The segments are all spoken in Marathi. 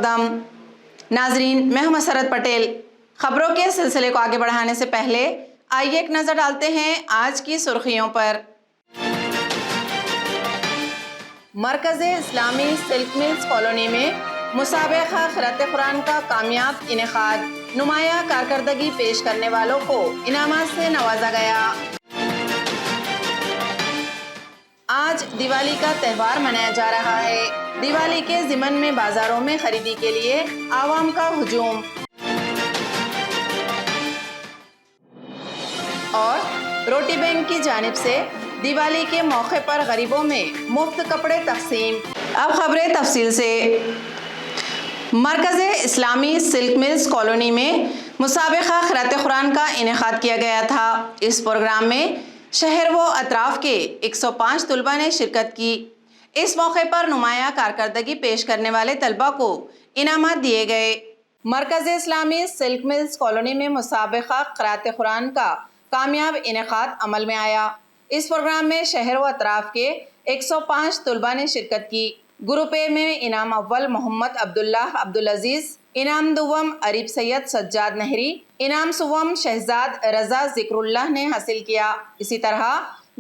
खुर्रमकदम। नाजरीन, मैं हूं मसरत पटेल। खबरों के सिलसिले को आगे बढ़ाने से पहले आइए एक नज़र डालते हैं आज की सुर्खियों पर। मरकज़े इस्लामी सिल्क मिल्स कॉलोनी में मुसाबिक़ा क़िराअत कुरान का कामयाब इनेकाद। नुमाया कारकर्दगी पेश करने वालों को इनामात से नवाजा गया। आज दिवाली का त्यौहार मनाया जा रहा है। दिवाली के ज़िमन में बाजारों में खरीदी के लिए आवाम का हुजूम। और रोटी बैंक की जानिब से दिवाली के मौके पर गरीबों में मुफ्त कपड़े तकसीम। अब खबरें तफसील से। मरकज़े इस्लामी सिल्क मिल्स कॉलोनी में मुसाबिक़ा क़िराअत कुरान का इनेकाद किया गया था। इस प्रोग्राम में शहर व अतराफ़ के 105 तलबा ने शिरकत की। इस मौके पर नुमाया कारकर्दगी पेश करने वाले तलबा को इनामात दिए गए। मरकज़ इस्लामी सिल्क मिल्स कॉलोनी में मुसाबिक़ा क़िराअत कुरान का कामयाब इनेकाद अमल में आया। इस प्रोग्राम में शहर व अतराफ़ के 105 तलबा ने शिरकत की। ग्रुप ए में इनाम अव्वल मोहम्मद अब्दुल्लाह अब्दुल अजीज़, इनाम दुवम अरीब सैयद सज्जाद नहरी, इनाम सुवम शहजाद रज़ा ज़िक्रुल्लाह ने हासिल किया। इसी तरह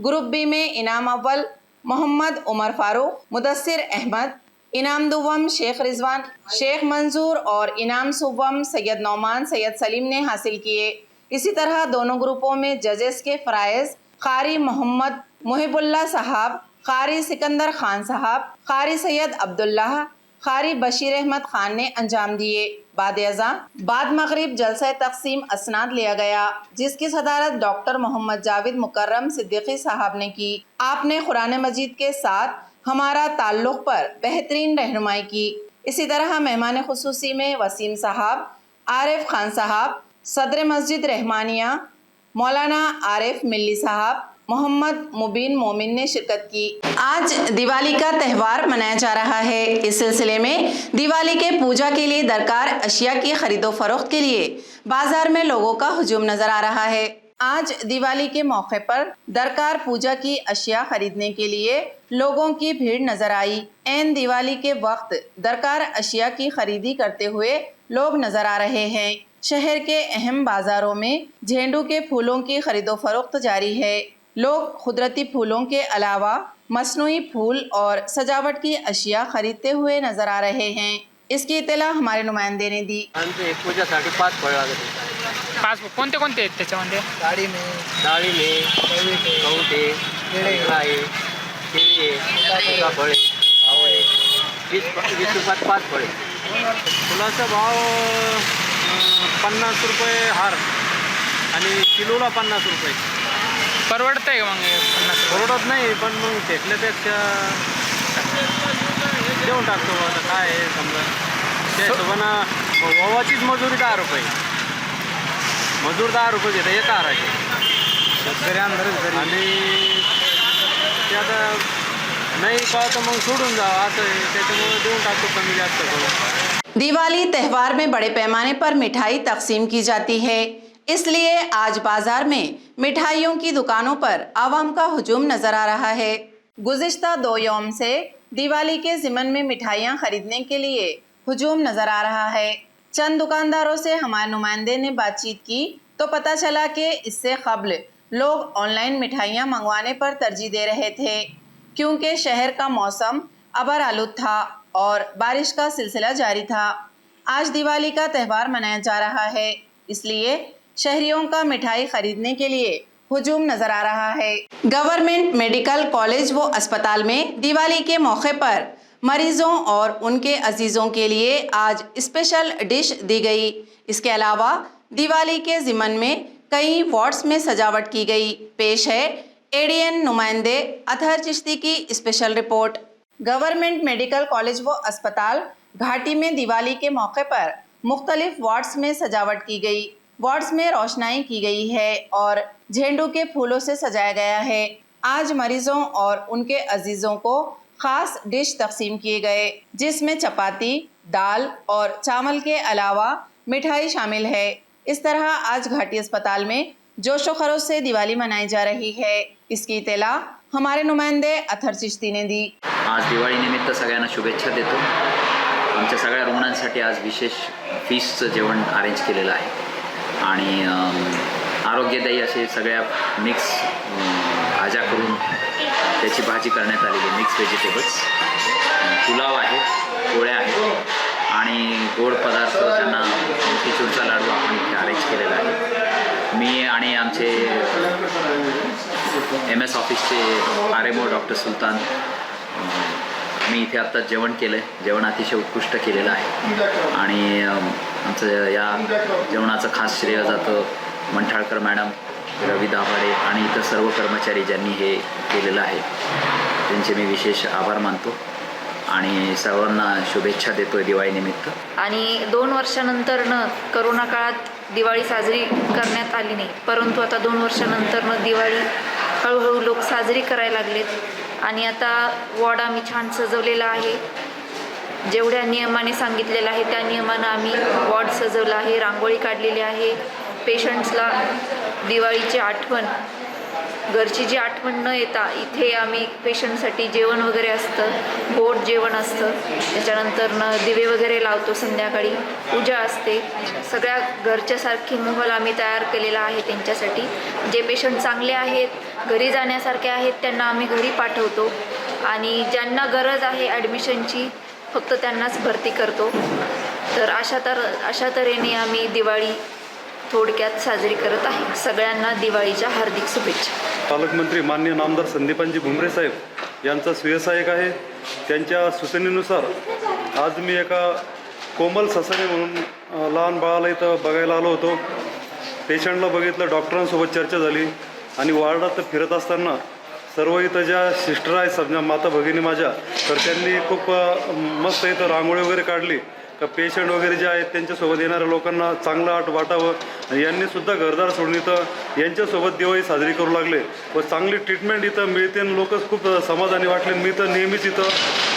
ग्रुप बी में इनाम अव्वल मोहम्मद उमर फारूक, मुदस्सिर अहमद, इनाम दुवम शेख रिजवान, शेख मंजूर और इनाम सुवम सैयद नौमान सैयद सलीम ने हासिल किए। इसी तरह दोनों ग्रुपों में जजेस के फ़राइज़ कारी मोहम्मद मुहिबुल्लाह साहब, कारी सिकंदर खान साहब, कारी सैयद अब्दुल्लाह, कारी बशीर अहमद खान ने अंजाम दिए। बाद मगरिब जलसा तकसीम असनाद लिया गया, जिसकी सदारत डॉक्टर मोहम्मद जावेद मुकर्रम सिद्दीकी साहब ने की। आपने कुरान मजीद के साथ हमारा ताल्लुक़ पर बेहतरीन रहनुमाई की। इसी तरह मेहमान खुसूसी में वसीम साहब, आरिफ खान साहब, सदर मस्जिद रहमानिया मौलाना आरिफ मिल्ली साहब, मोहम्मद मुबीन मोमिन ने शिरकत की। आज दिवाली का त्यौहार मनाया जा रहा है। इस सिलसिले में दिवाली के पूजा के लिए दरकार अशिया की खरीदो फरोख्त के लिए बाजार में लोगों का हुजूम नजर आ रहा है। आज दिवाली के मौके पर दरकार पूजा की अशिया खरीदने के लिए लोगों की भीड़ नजर आई। ऐन दिवाली के वक्त दरकार अशिया की खरीदी करते हुए लोग नजर आ रहे हैं। शहर के अहम बाजारों में झेंडू के फूलों की खरीदो फरोख्त जारी है। लोग कुदरती फूलों के अलावा मसनूई फूल और सजावट की अशिया खरीदते हुए नजर आ रहे हैं। इसकी इत्तला हमारे नुमाइंदे ने दी। पूजासाठी 5 फळ लागत होते। 5 कोणते कोणते आहेत त्याच्यामध्ये? डाळिंब, कवठे, केळी आहे, सीताफळ, आवळे, 20 रुपयात 5 फळे। फुलाचा भाव 50 रुपये हार आणि किलोला 50 रुपये। परवडतंय का मग 50? परवडत नाही, पण मग फेकल्यापेक्षा देऊन टाकतो। आता काय आहे समजा त्या हिशोबानं ओवाचीच मजुरी 10 रुपये, मजूर 10 रुपये घेतात एका हाराचे शेतकरी आमदार। आणि ते आता नाही पाहतो मग सोडून जावं असं आहे, त्याच्यामुळे देऊन टाकतो कमी जास्त करून। दिवाली त्यौहार में बड़े पैमाने पर मिठाई तकसीम की जाती है, इसलिए आज बाजार में मिठाइयों की दुकानों पर आवाम का हुजूम नजर आ रहा है। गुज़िश्ता 2 यौम से दिवाली के ज़िमन में मिठाइयाँ खरीदने के लिए हुजूम नजर आ रहा है। चंद दुकानदारों से हमारे नुमाइंदे ने बातचीत की तो पता चला कि इससे कबल लोग ऑनलाइन मिठाइयाँ मंगवाने पर तरजीह दे रहे थे, क्योंकि शहर का मौसम अबर आलूद था और बारिश का सिलसिला जारी था। आज दिवाली का त्यौहार मनाया जा रहा है, इसलिए शहरियों का मिठाई खरीदने के लिए हुजूम नजर आ रहा है। गवर्नमेंट मेडिकल कॉलेज व अस्पताल में दिवाली के मौके पर मरीजों और उनके अजीज़ों के लिए आज स्पेशल डिश दी गई। इसके अलावा दिवाली के ज़िमन में कई वार्ड्स में सजावट की गई। पेश है एडीएन नुमाइंदे अतहर चिश्ती की special report. Government medical college व अस्पताल घाटी में दिवाली के मौके पर मुख्तलिफ वार्ड्स में सजावट की गई। वार्ड्स में रोशनाई की गई है और झेंडू के फूलों से सजाया गया है। आज मरीजों और उनके अजीज़ों को ख़ास डिश तकसीम किए गए, जिसमें चपाती, दाल और चावल के अलावा मिठाई शामिल है। इस तरह आज घाटी अस्पताल में जोशो खरोश से दिवाली मनाई जा रही है। इसकी इत्तला हमारे नुमाइंदे अतहर चिश्ती ने दी। आज दिवाळी निमित्त सगळ्यांना शुभेच्छा देतो। आमच्या सगळ्या रुग्णांसाठी आज विशेष फिशचं जेवण अरेंज केलेलं आहे आणि आरोग्यदायी असे सगळ्या मिक्स भाज्या करून त्याची भाजी करण्यात आलेली, मिक्स व्हेजिटेबल्स, पुलाव आहे, पोळ्या आहेत आणि गोड पदार्थ त्यांना मोतीचूरचा लाडू आपण इथे अरेंज केलेला आहे. मी आणि आमचे MS ऑफिसचे RMO डॉक्टर सुलतान, मी इथे आत्ता जेवण केलं आहे. जेवण अतिशय उत्कृष्ट केलेलं आहे आणि आमचं या जेवणाचं खास श्रेय जातं मंठाळकर मॅडम, रवी दाभाडे आणि इतर सर्व कर्मचारी ज्यांनी हे केलेलं आहे, त्यांचे मी विशेष आभार मानतो आणि सर्वांना शुभेच्छा देतोय दिवाळीनिमित्त. आणि 2 वर्षानंतरनं करोना काळात दिवाळी साजरी करण्यात आली नाही, परंतु आता 2 वर्षानंतरनं दिवाळी हळूहळू लोक साजरी करायला लागलेत आणि आता वॉर्ड आम्ही छान सजवलेला आहे. जेवढ्या नियमाने सांगितलेलं आहे त्या नियमानं आम्ही वॉर्ड सजवलं आहे, रांगोळी काढलेली आहे. पेशंट्सला दिवाळीची आठवण, घरची जी आठवण न येता इथे आम्ही पेशंटसाठी जेवण वगैरे असतं, गोड जेवण असतं, त्याच्यानंतरनं दिवे वगैरे लावतो, संध्याकाळी पूजा असते. सगळ्या घरच्यासारखी माहोल आम्ही तयार केलेला आहे त्यांच्यासाठी. जे पेशंट चांगले आहेत, घरी जाण्यासारखे आहेत, त्यांना आम्ही घरी पाठवतो आणि ज्यांना गरज आहे ॲडमिशनची फक्त त्यांनाच भरती करतो. तर अशा तऱ्हेने आम्ही दिवाळी थोडक्यात साजरी करत आहे. सगळ्यांना दिवाळीच्या हार्दिक शुभेच्छा. पालकमंत्री माननीय नामदार संदीपानजी भुमरे साहेब यांचा सुयसहायक आहे. त्यांच्या सूचनेनुसार आज मी एका कोमल ससाने म्हणून लहान बाळाला इथं बघायला आलो होतो. पेशंटला बघितलं, डॉक्टरांसोबत चर्चा झाली आणि वार्डात फिरत असताना सर्व इथं ज्या सिस्टर आहेत, समजा माता भगिनी माझ्या, तर त्यांनी खूप मस्त इथं रांगोळी वगैरे काढली का पेशंट वगैरे जे आहेत त्यांच्यासोबत येणाऱ्या लोकांना चांगलं वाटावं आणि यांनीसुद्धा घरदार सोडून इथं यांच्यासोबत दिवाळी साजरी करू लागले व चांगली ट्रीटमेंट इथं मिळते आणि लोकच खूप समाधानी वाटले. मी तर नेहमीच इथं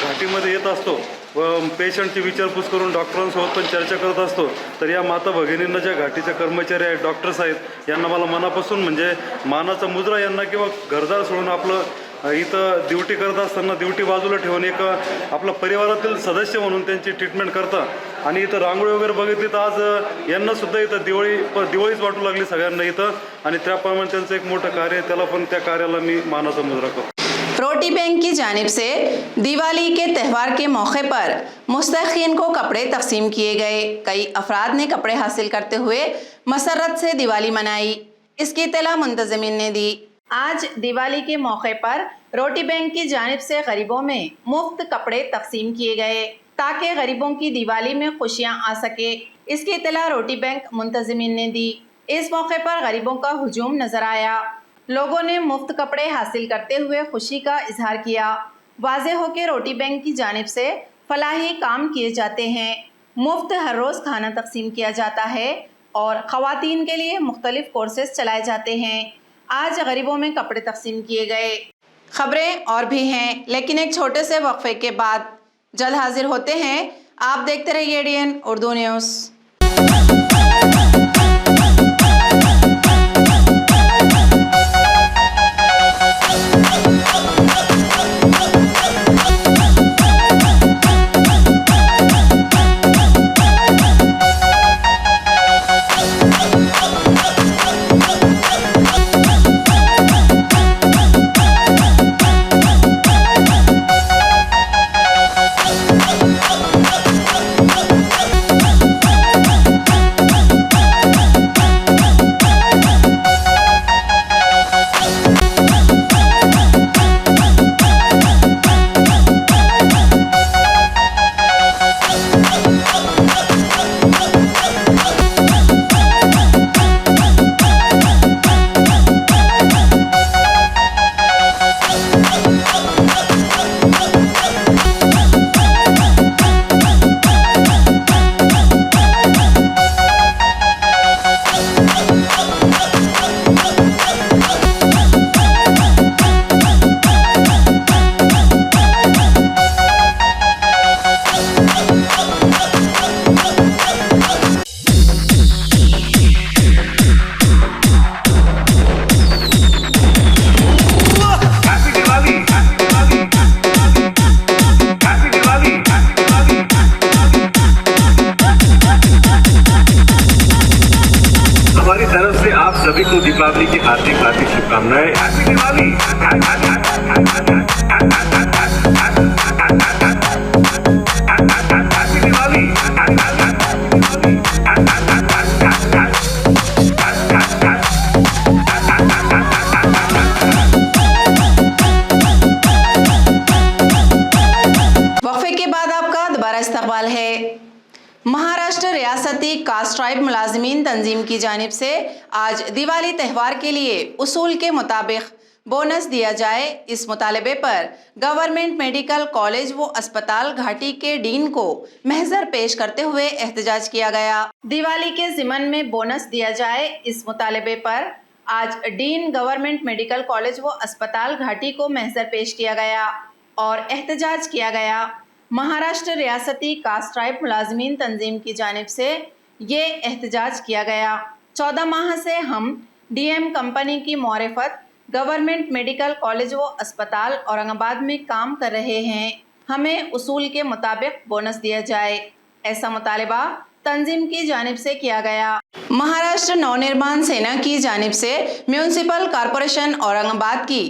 घाटीमध्ये येत असतो व पेशंटची विचारपूस करून डॉक्टरांसोबत पण चर्चा करत असतो. तर या माता भगिनींना ज्या घाटीचे कर्मचारी आहेत, डॉक्टर्स आहेत, यांना मला मनापासून म्हणजे मानाचा मुजरा यांना किंवा घरदार सोडून आपलं इथं ड्युटी करत असताना ड्युटी बाजूला ठेवून एक आपल्या परिवारातील सदस्य म्हणून त्यांची ट्रीटमेंट करता आणि इथं रांगोळी वगैरे बघितली तर आज यांनासुद्धा इथं दिवाळीच वाटू लागली सगळ्यांना इथं आणि त्याप्रमाणे त्यांचं एक मोठं कार्य आहे, त्याला पण त्या कार्याला मी मानाचा मुजरा करतो. रोटी बैंक की जानिब से दिवाली के त्यौहार के मौके पर मुस्तहिकीन को कपड़े तकसीम किए गए. कई अफराद ने कपड़े हासिल करते हुए मसरत से दिवाली मनाई. इसकी इत्तला मुंतज़िमीन ने दी. आज दिवाली के मौके पर रोटी बैंक की जानिब से गरीबों में मुफ्त कपड़े तकसीम किए गए ताकि गरीबों की दिवाली में खुशियां आ सके. इसकी इत्तला रोटी बैंक मुंतज़िमीन ने दी. इस मौके पर गरीबों का हुजूम नजर आया. लोगों ने मुफ्त कपड़े हासिल करते हुए खुशी का इजहार किया. वाज़ेह हो कि रोटी बैंक की जानिब से फलाही काम किए जाते हैं. मुफ्त हर रोज़ खाना तकसीम किया जाता है और ख़वातीन के लिए मुख्तलिफ कोर्सेज चलाए जाते हैं. आज गरीबों में कपड़े तकसीम किए गए. खबरें और भी हैं, लेकिन एक छोटे से वक्फे के बाद जल्द हाजिर होते हैं. आप देखते रहिए ADN उर्दू न्यूज़. हार्दिक हार्दिक शुभकामनाएं। हैप्पी दिवाली। हैप्पी दिवाली। वक्फे के बाद आपका दोबारा इस्तकबाल है। महाराष्ट्र रियासती कास्ट ट्राइब मुलाजमीन तंजीम की जानिब से आज दिवाली त्यौहार के लिए उसूल के मुताबिक बोनस दिया जाए, इस मुतालबे पर गवर्नमेंट मेडिकल कॉलेज व अस्पताल घाटी के डीन को महजर पेश करते हुए एहतजाज किया गया। दिवाली के ज़िमन में बोनस दिया जाए, इस मुतालबे पर आज डीन गवर्नमेंट मेडिकल कॉलेज व अस्पताल घाटी को महजर पेश किया गया और एहतजाज किया गया। महाराष्ट्र रियासती कास्ट ट्राइब मुलाजमीन तंजीम की जानिब से ये एहतजाज किया गया। 14 माह से हम डीएम कंपनी की मौरफत गवर्नमेंट मेडिकल कॉलेज व अस्पताल औरंगाबाद में काम कर रहे हैं, हमें उसूल के मुताबिक बोनस दिया जाए, ऐसा मुतालबा तंजीम की जानिब से किया गया। महाराष्ट्र नवनिर्माण सेना की जानिब से म्यूनसिपल कॉरपोरेशन औरंगाबाद की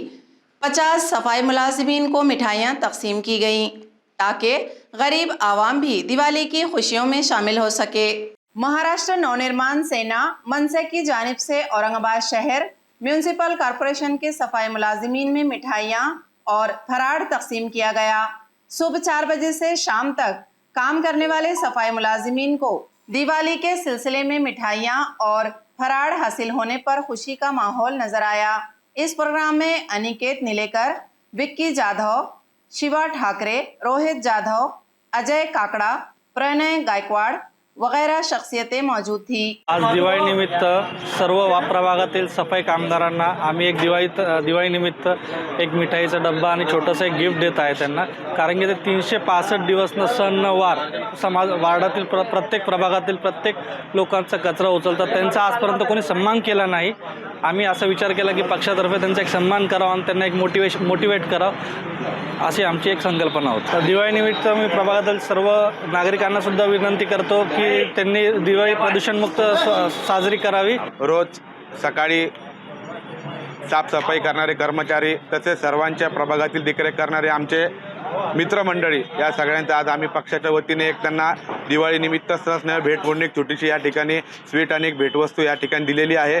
50 सफाई मुलाजिमीन को मिठाइयाँ तकसीम की गईं ताकि गरीब आवाम भी दिवाली की खुशियों में शामिल हो सके। महाराष्ट्र नवनिर्माण सेना मनसे की जानिब से औरंगाबाद शहर म्यूनसिपल कॉरपोरेशन के सफाई मुलाजिमीन में मिठाइयाँ और फराड़ तकसीम किया गया। सुबह 4 बजे से शाम तक काम करने वाले सफाई मुलाजिमीन को दिवाली के सिलसिले में मिठाइयाँ और फराड़ हासिल होने पर खुशी का माहौल नजर आया। इस प्रोग्राम में अनिकेत नीलेकर, विक्की जाधव, शिवा ठाकरे, रोहित जाधव, अजय काकड़ा, प्रणय गायकवाड वगैरह शख्सियतें मौजूद थी। आज दिवाळीनिमित्त सर्व प्रभागातील सफाई कामगारांना आम्ही एक दिवाळीनिमित्त एक मिठाईचा डब्बा आणि छोटंसं एक गिफ्ट देत आहे त्यांना, कारण की ते 365 दिवस न सण न वार समाज वार्डातील प्रत्येक प्रभागातील प्रत्येक लोकांचा कचरा उचलतात, त्यांचा आजपर्यंत कोणी सन्मान केला नाही। आम्ही असा विचार केला की पक्षातर्फे त्यांचा एक सन्मान करावा आणि त्यांना एक मोटिवेट करावं, अशी आमची एक संकल्पना होती। तर दिवाळीनिमित्त मी प्रभागातील सर्व नागरिकांना सुद्धा विनंती करतो की त्यांनी दिवाळी प्रदूषणमुक्त साजरी करावी। रोज सकाळी साफसफाई करणारे कर्मचारी तसेच सर्वांच्या प्रभागातील देखरेख करणारे आमचे मित्रमंडळी या सगळ्यांचा आज आम्ही पक्षाच्या वतीने एक त्यांना दिवाळीनिमित्त सहस्नेह भेट म्हणून एक छोटीशी या ठिकाणी स्वीट आणि एक भेटवस्तू या ठिकाणी दिलेली आहे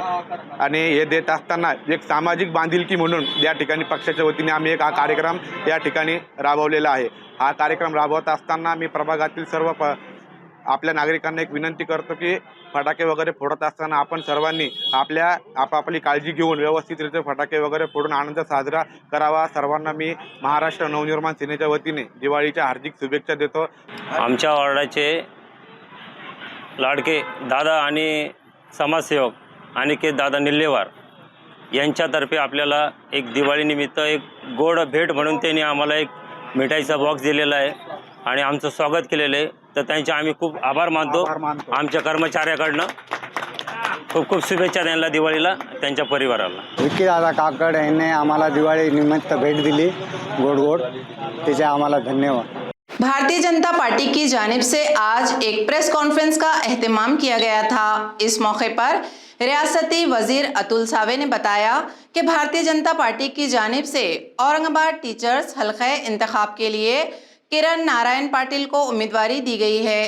आणि हे देत असताना एक सामाजिक बांधिलकी म्हणून या ठिकाणी पक्षाच्या वतीने आम्ही एक हा कार्यक्रम या ठिकाणी राबवलेला आहे। हा कार्यक्रम राबवत असताना मी प्रभागातील सर्व आपल्या नागरिकांना एक विनंती करतो की फटाके वगैरे फोडत असताना आपण सर्वांनी आपापली काळजी घेऊन व्यवस्थितरित्या फटाके वगैरे फोडून आनंद साजरा करावा। सर्वांना मी महाराष्ट्र नवनिर्माण सेनेच्या वतीने दिवाळीच्या हार्दिक शुभेच्छा देतो। आमच्या वार्डाचे लाडके दादा आणि समाजसेवक अनिकेत दादा निल्लेवार यांच्यातर्फे आपल्याला एक दिवाळीनिमित्त एक गोड भेट म्हणून त्यांनी आम्हाला एक मिठाईचा बॉक्स दिलेला आहे आणि आमचं स्वागत केलेलं आहे, तर त्यांचे आम्ही खूप आभार मानतो। आमच्या कर्मचाऱ्याकडनं खूप शुभेच्छा त्यांना दिवाळीला, त्यांच्या परिवाराला। विक्की दादा काकड यांनी आम्हाला दिवाळी निमित्त भेट दिली गोड त्याचे आम्हाला धन्यवाद। भारतीय जनता पार्टी की जानिब से आज एक प्रेस कॉन्फ्रेंस का एहतमाम किया गया था। इस मौके पर रियासती वजीर अतुल सावे ने बताया कि भारतीय जनता पार्टी की जानिब से औरंगाबाद टीचर्स हल्के इंतखाब के लिए किरण नारायण पाटिल को उम्मीदवारी दी गई है।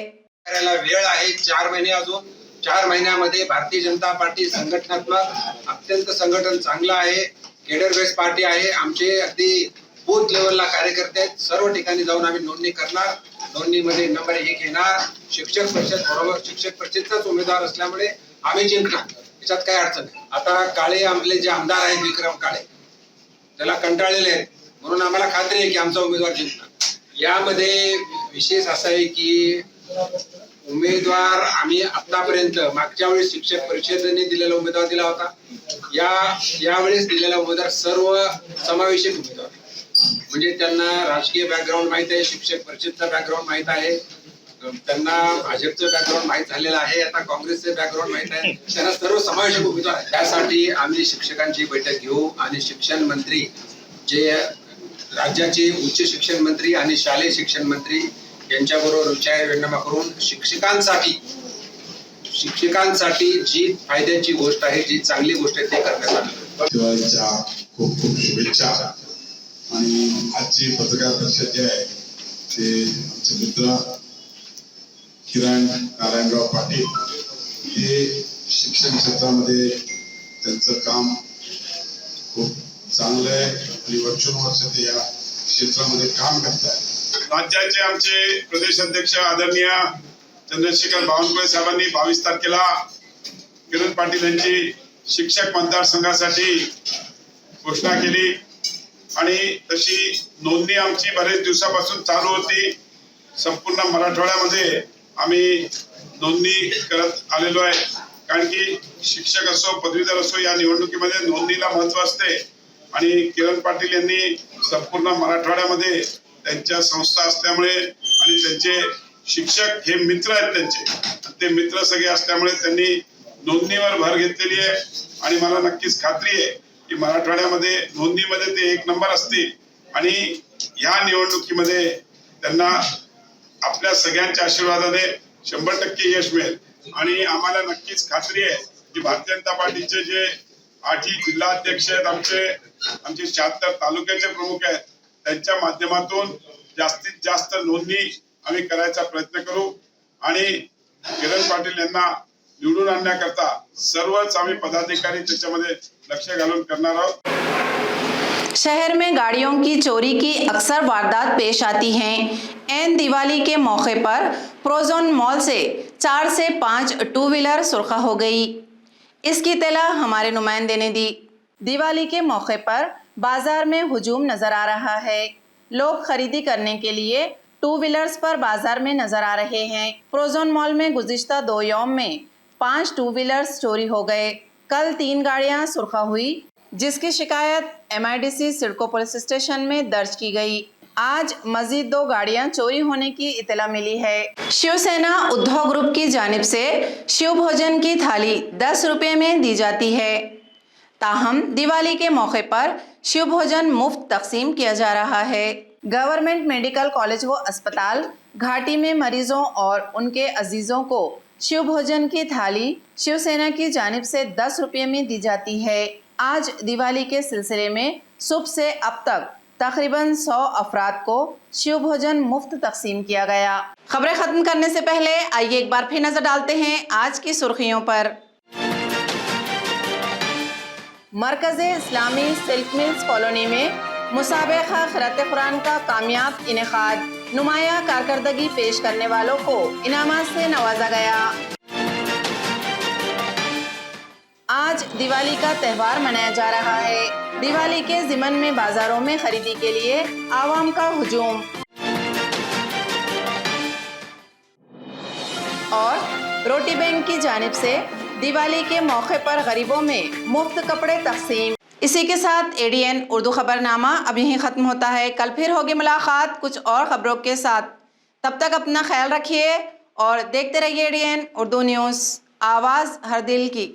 वेळ आहे 4 महिने, अजून 4 महिन्यामध्ये भारतीय जनता पार्टी संघटनात्मक अत्यंत संघटन चांगलं आहे, केडर बेस पार्टी आहे। आमचे अगदी बूथ लेवलला कार्यकर्ते आहेत, सर्व ठिकाणी जाऊन आम्ही नोंदणी करणार, नोंदणीमध्ये नंबर 1 येणार। शिक्षक परिषद बरोबर शिक्षक परिषदचाच उमेदवार असल्यामुळे आम्ही जिंकणार, त्याच्यात काही अडचण नाही। आता काळे आपले जे आमदार आहेत विक्रम काळे त्याला कंटाळलेले आहेत, म्हणून आम्हाला खात्री आहे की आमचा उमेदवार जिंकणार। यामध्ये विशेष असा आहे की उमेदवार आम्ही आतापर्यंत मागच्या वेळेस शिक्षक परिषदेने दिलेला उमेदवार दिला होता, यावेळेस दिलेला उमेदवार सर्व समावेशक उमेदवार, म्हणजे त्यांना राजकीय बॅकग्राऊंड माहित आहे, शिक्षक परिषदचा बॅकग्राऊंड माहित आहे, त्यांना भाजपचं बॅकग्राऊंड माहित झालेलं आहे, आता काँग्रेसचे बॅकग्राऊंड माहित आहे, त्यांना सर्व समावेशक उमेदवार आहे। त्यासाठी आम्ही शिक्षकांची बैठक घेऊ आणि शिक्षण मंत्री जे राज्याचे उच्च शिक्षण मंत्री आणि शालेय शिक्षण मंत्री यांच्याबरोबर विचारविनिमय करून शिक्षकांसाठी जी फायद्याची गोष्ट आहे, जी चांगली गोष्ट आहे ते करण्यात आली। दिवाळीच्या खूप खूप शुभेच्छा. आणि आजची पत्रकार परिषद जी आहे ते आमचे मित्र किरण नारायणराव पाटील हे शिक्षण क्षेत्रामध्ये त्यांचं काम खूप चांगलं आहे आणि वर्षानुवर्ष ते या क्षेत्रामध्ये काम करतात. राज्याचे आमचे प्रदेश अध्यक्ष आदरणीय चंद्रशेखर बावनकुळे साहेबांनी 22 तारखेला किरण पाटील यांची शिक्षक मतदारसंघासाठी घोषणा केली आणि तशी नोंदणी आमची बरेच दिवसापासून चालू होती. संपूर्ण मराठवाड्यामध्ये आम्ही नोंदणी करत आलेलो आहे, कारण की शिक्षक असो पदवीधर असो या निवडणुकीमध्ये नोंदणीला महत्त्व असते. आणि किरण पाटील यांनी संपूर्ण मराठवाड्यामध्ये त्यांच्या संस्था असल्यामुळे आणि त्यांचे शिक्षक हे मित्र आहेत त्यांचे, ते मित्र सगळे असल्यामुळे त्यांनी नोंदणीवर भर घेतलेली आहे. आणि मला नक्कीच खात्री आहे की मराठवाड्यामध्ये नोंदणीमध्ये ते 1 नंबर असतील आणि या निवडणुकीमध्ये त्यांना आपल्या सगळ्यांच्या आशीर्वादाने 100% यश मिळेल. आणि आम्हाला नक्कीच खात्री आहे की भारतीय जनता पार्टीचे जे 8 जिल्हाध्यक्ष आहेत, आमचे 76 तालुक्याचे प्रमुख आहेत, त्यांच्या माध्यमातून जास्तीत जास्त नोंदणी आम्ही करायचा प्रयत्न करू. आणि किरण पाटील यांना निवडून आणण्याकरता सर्वच आम्ही पदाधिकारी त्याच्यामध्ये लक्ष घालून करणार आहोत. शहर में गाड़ियों की चोरी की अक्सर वारदात पेश आती हैं. ऐन दिवाली के मौके पर प्रोजोन मॉल से 4 से 5 टू व्हीलर सुरखा हो गई. इसकी इत्तला हमारे नुमाइंदे ने दी. दिवाली के मौके पर बाजार में हुजूम नजर आ रहा है. लोग खरीदी करने के लिए टू व्हीलर्स पर बाजार में नजर आ रहे हैं. प्रोजोन मॉल में गुज़िश्ता 2 यौम में 5 टू व्हीलर्स चोरी हो गए. कल 3 गाड़ियां सुरखा हुई, जिसकी शिकायत MIDC सिडको पुलिस स्टेशन में दर्ज की गई. आज मजीद 2 गाड़ियां चोरी होने की इत्तला मिली है. शिवसेना उद्धव ग्रुप की जानिब से शिव भोजन की थाली 10 रुपये में दी जाती है. ताहम दिवाली के मौके पर शिव भोजन मुफ्त तकसीम किया जा रहा है. गवर्नमेंट मेडिकल कॉलेज व अस्पताल घाटी में मरीजों और उनके अजीज़ों को शिव भोजन की थाली शिवसेना की जानिब से 10 रुपये में दी जाती है. आज दिवाली के सिलसिले में सुबह से अब तक तकरीबन 100 अफराद को शिव भोजन मुफ्त तकसीम किया गया. खबरें ख़त्म करने से पहले आइए एक बार फिर नज़र डालते हैं आज की सुर्खियों पर. मरकज़ इस्लामी सिल्क मिल्स कॉलोनी में मुसाबिक़ा क़िराअत कुरान का कामयाब इनेकाद. नुमाया कारकर्दगी पेश करने वालों को इनामात से नवाजा गया. आज दिवाली का त्यौहार मनाया जा रहा है. दिवाली के ज़िमन में बाज़ारों में खरीदी के लिए आवाम का हुजूम. और रोटी बैंक की जानिब से दिवाली के मौके पर गरीबों में मुफ्त कपड़े तकसीम. इसी के साथ ADN उर्दू खबरनामा अब यहीं ख़त्म होता है. कल फिर होगी मुलाकात कुछ और ख़बरों के साथ. तब तक अपना ख्याल रखिए और देखते रहिए ADN उर्दू न्यूज़, आवाज़ हर दिल की.